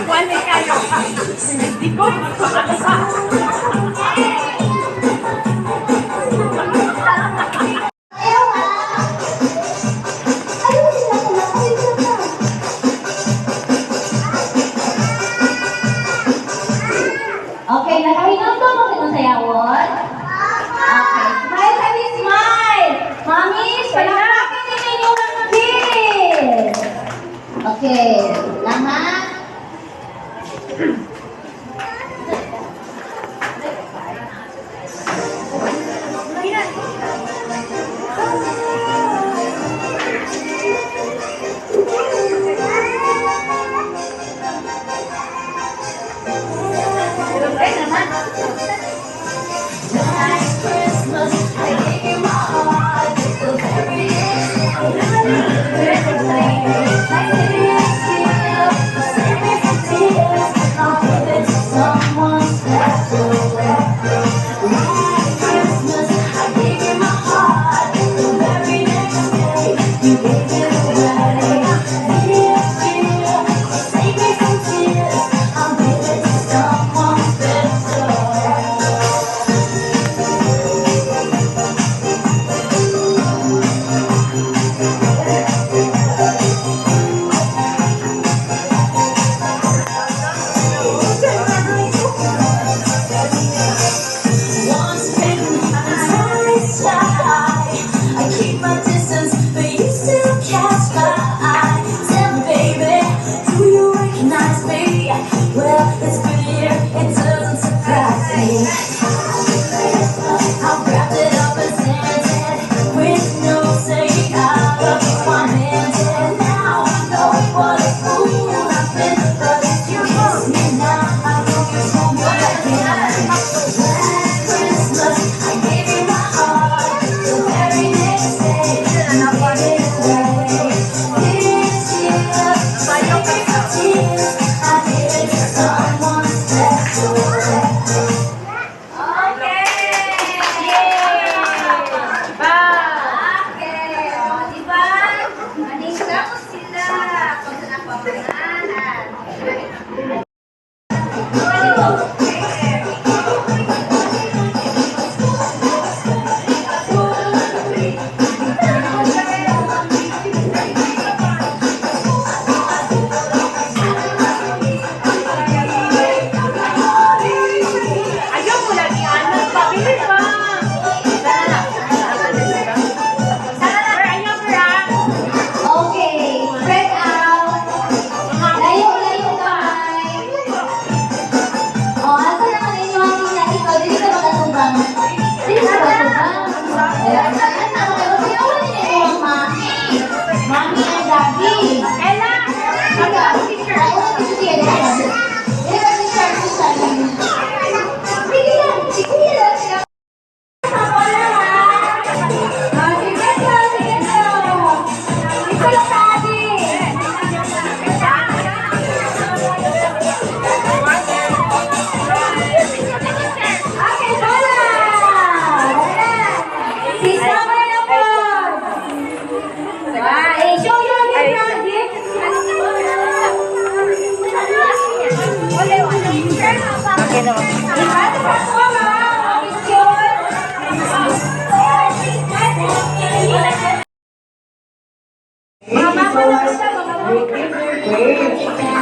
Kuan ni kayo. Hindi ko makakasa. Okay, nakahinap to mo sa sayawon? Okay, smile kami, smile! Mami, palakpakin din ninyo ng kiss! Okay, lahat.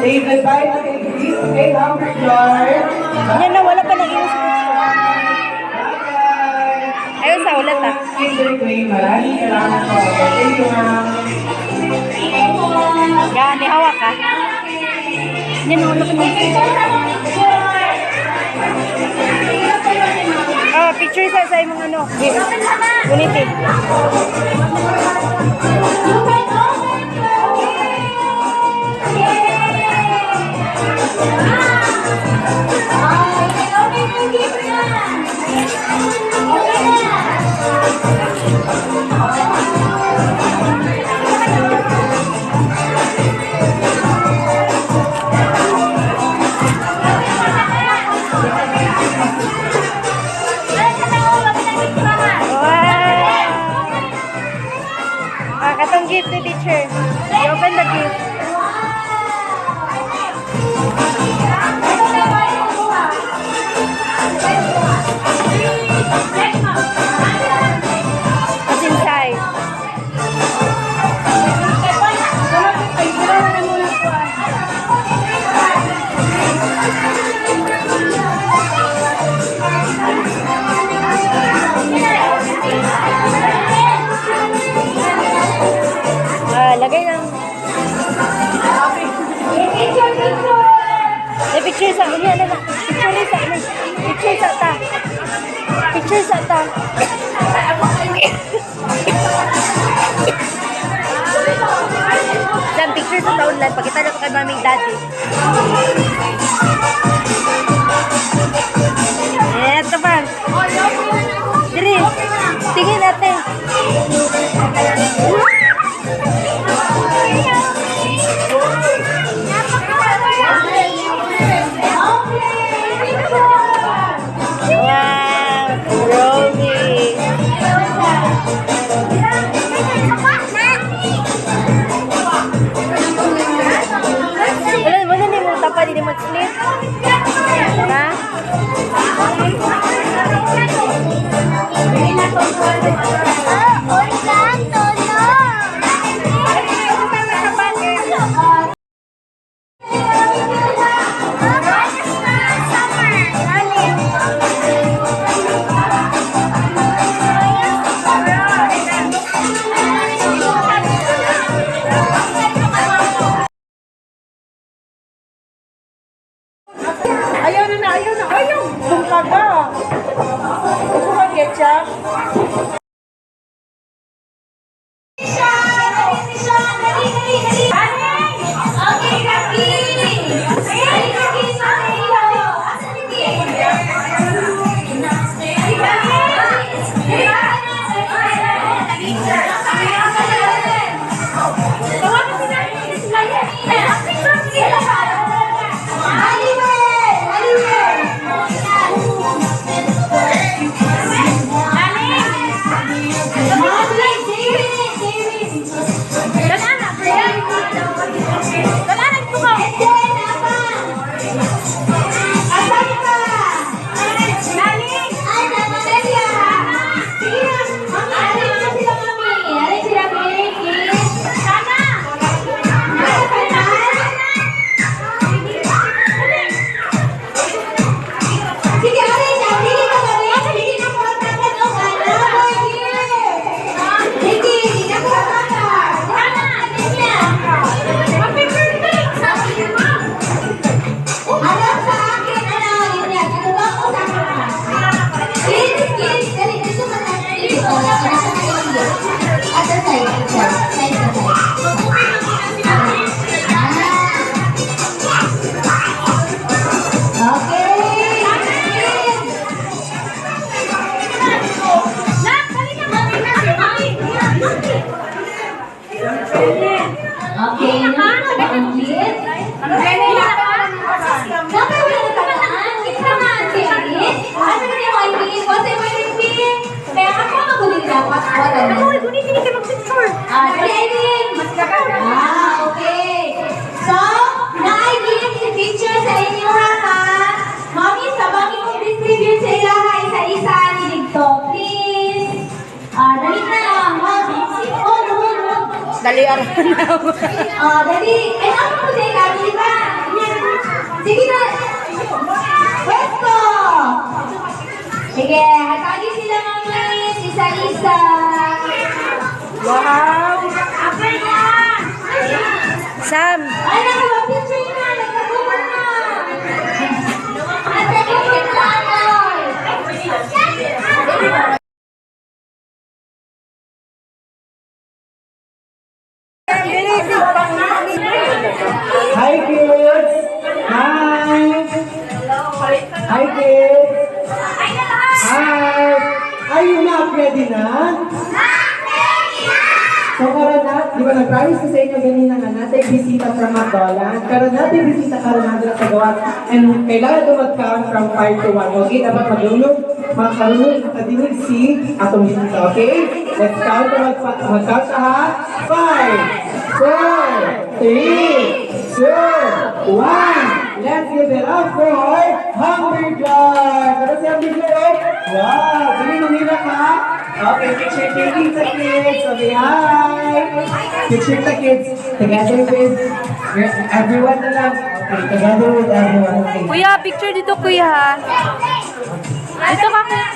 Say goodbye to the Greece, okay, Albert Yard. Yan na, wala pa nag-iwas. Ayun sa ulat ah. Maraming salamat po. Thank you, ma'am. Yan, di hawak ka. Yan, wala pa nag-iwas. Picture sa imong ano. Gunitin. Katong gift ni teacher. Thailand. Pakita na ko kay Mami Daddy. Eto pa. Diri. Tingin natin. Wow, Romy. Wala ni mo tapa di mo sleep. Ha? Ayaw na. Ayaw. Bungka ka. Gusto ka ketchup? Okay. So, na-i-give si picture sa inyo ha. Mami, sabang yung distribute sa ilaha isa-isa ni Digto. Please. Dali na lang. Dali araw na. Dali. Ay, ako po sa kami ba? Sige na. Pwesto. Sige, hatagi sila mami. Isa-isa. Wow. Sam. Ay, nakapag-picture na. Nagkagubo na. At nagkakit na ano. Hi kids! Hi! Hi kids! Hi! Are you not ready na? So karon na, di ba nag-promise ko sa inyo ganina nga natin bisita from McDonald's. Karon natin bisita karon na sa gawa. And kailangan ito mag-count from 5 to 1. Okay, dapat maglulog, makarunod, makadinig si atong bisita. Okay? Let's count to mag-count sa ha. 5, 4, 3, 2, 1. Let's give it up for Hungry Blood. Ano si Hungry Blood? Wow! Dili numira ka? Okay, picture taking sa kids. Okay, hi! Picture sa kids. Together with everyone na lang. Okay, together with everyone. Okay. Kuya, picture dito kuya. Dito ka kuya.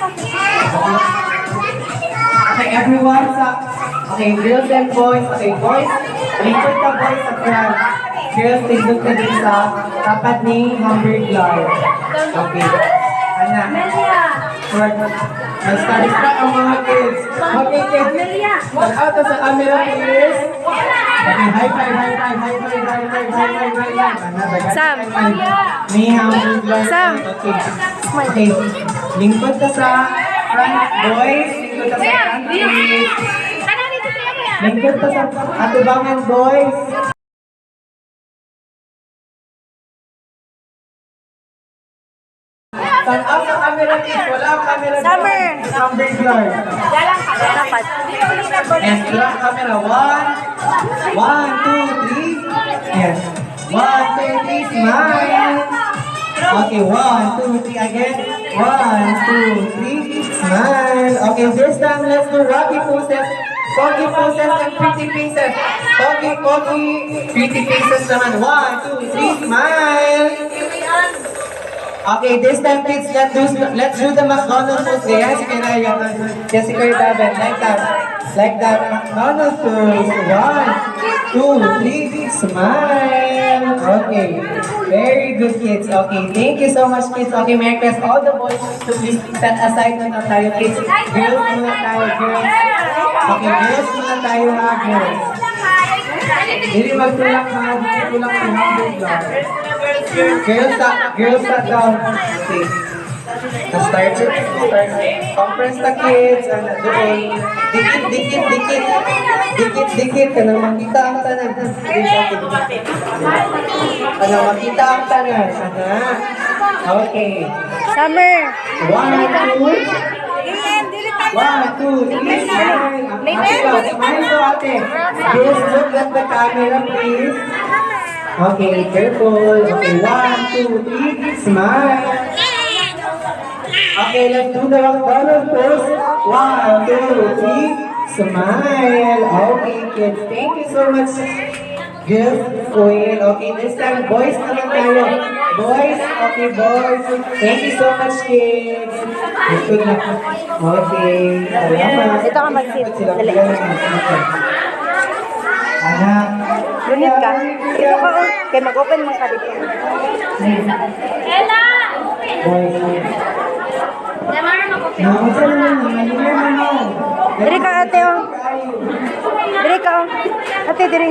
Okay, everyone sa... Okay, girls and boys. Okay, boys. Likod ka boys sa front. Girls, tigod ka din sa tapat ni Hungry Blood. Okay. Ana. Melia. Start ang mga kids. Okay, kids. Melia. Shout out sa camera, please. Okay, high five. Sam. Sam. Okay. Lingkod ka sa front, boys. Lingkod ka sa front, please. Lingkod ka sa atubangan, boys. Tanaw sa camera, please. Wala ang camera. Summer. Summer blur. Dalang ka. Dapat. And drop camera. 1, 2, 3. Yes. 1, 2, 3. Smile. Okay, 1, 2, 3 again. 1, 2, 3. Smile. Okay, this time let's do rocky poses. Pogi poses and pretty faces. Pogi, pretty faces naman. 1, 2, 3. Smile. Okay, this time kids, let's do the McDonald's pose. Yes, Kinaya. Jessica Daven, like that McDonald's pose. 1, 2, 3, smile. Okay, very good kids. Okay, thank you so much kids. Okay, may request all the boys to please set aside na tayo kids. Girls muna tayo, girls. Okay, girls muna tayo ha, girls. Hindi magtulak ha, tulak si Humble Vlog. Girls sat down. Okay. Start. Conference the kids. Doon. Dikit. Kanang makita ang tanan. Kanang makita ang tanan. Okay. Summer. 1, 2, 3. Smile po ate. Please look at the camera, please. Okay, careful. Okay, 1, 2, 3, smile. Okay, let's do the McDonald's pose. 1, 2, 3, smile. Okay, kids, thank you so much. Girls, Queen. Okay, this time, boys naman tayo. Boys, okay, boys. Thank you so much, kids. Good na. Okay, salamat. Ito ka mag-sit. Dali. Anak. Lunit ka. Ito ka oh. Kaya mag-open mo ka dito. Ella! Diri ka ate oh. Diri ka oh. Ate, diri.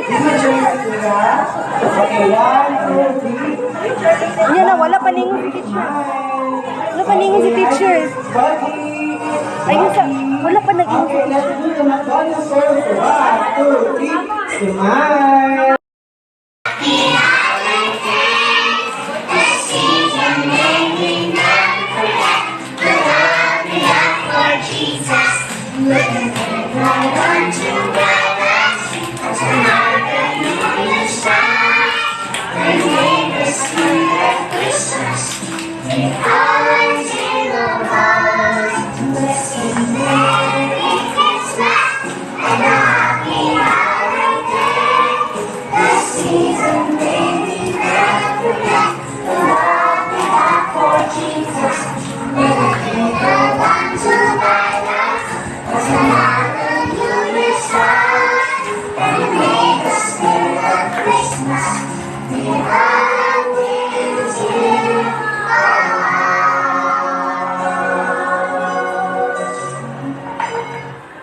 Okay, 1, 2, 3. Yan na, wala paningon si teacher. Wala paningon si teacher. Ayun sa, wala pa nag-ingon si Okay, let's do the McDonald's first. 1, 2, 3. Smile.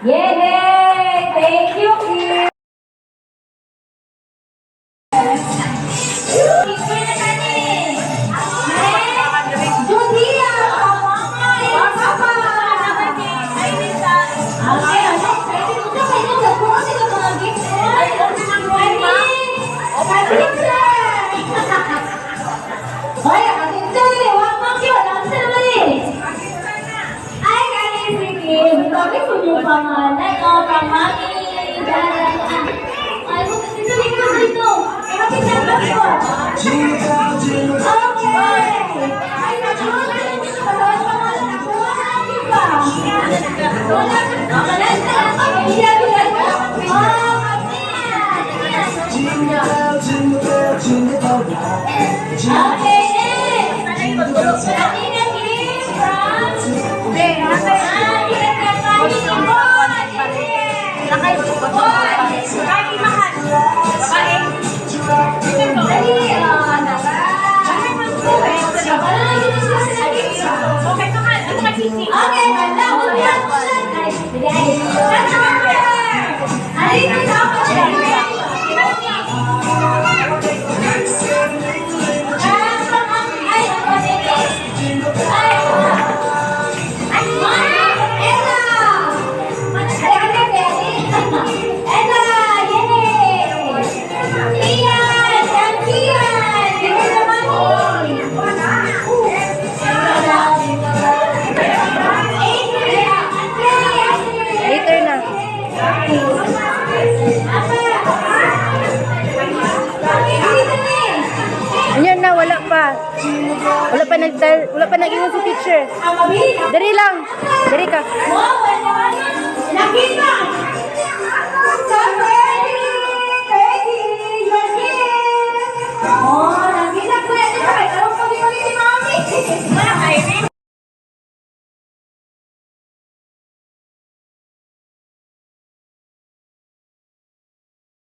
Yay! Thank you, kids! Pangalan o pamangkin. Ay, dito. Kapit na ba? Okay. Ay, pangalan ako. Okay, Okay, wala. Ulan. Halika sa ako. Later na. Ayan na, wala pa. Wala pa nag-ingon si teacher. Dari lang. Dari ka. Nakita! Sabi!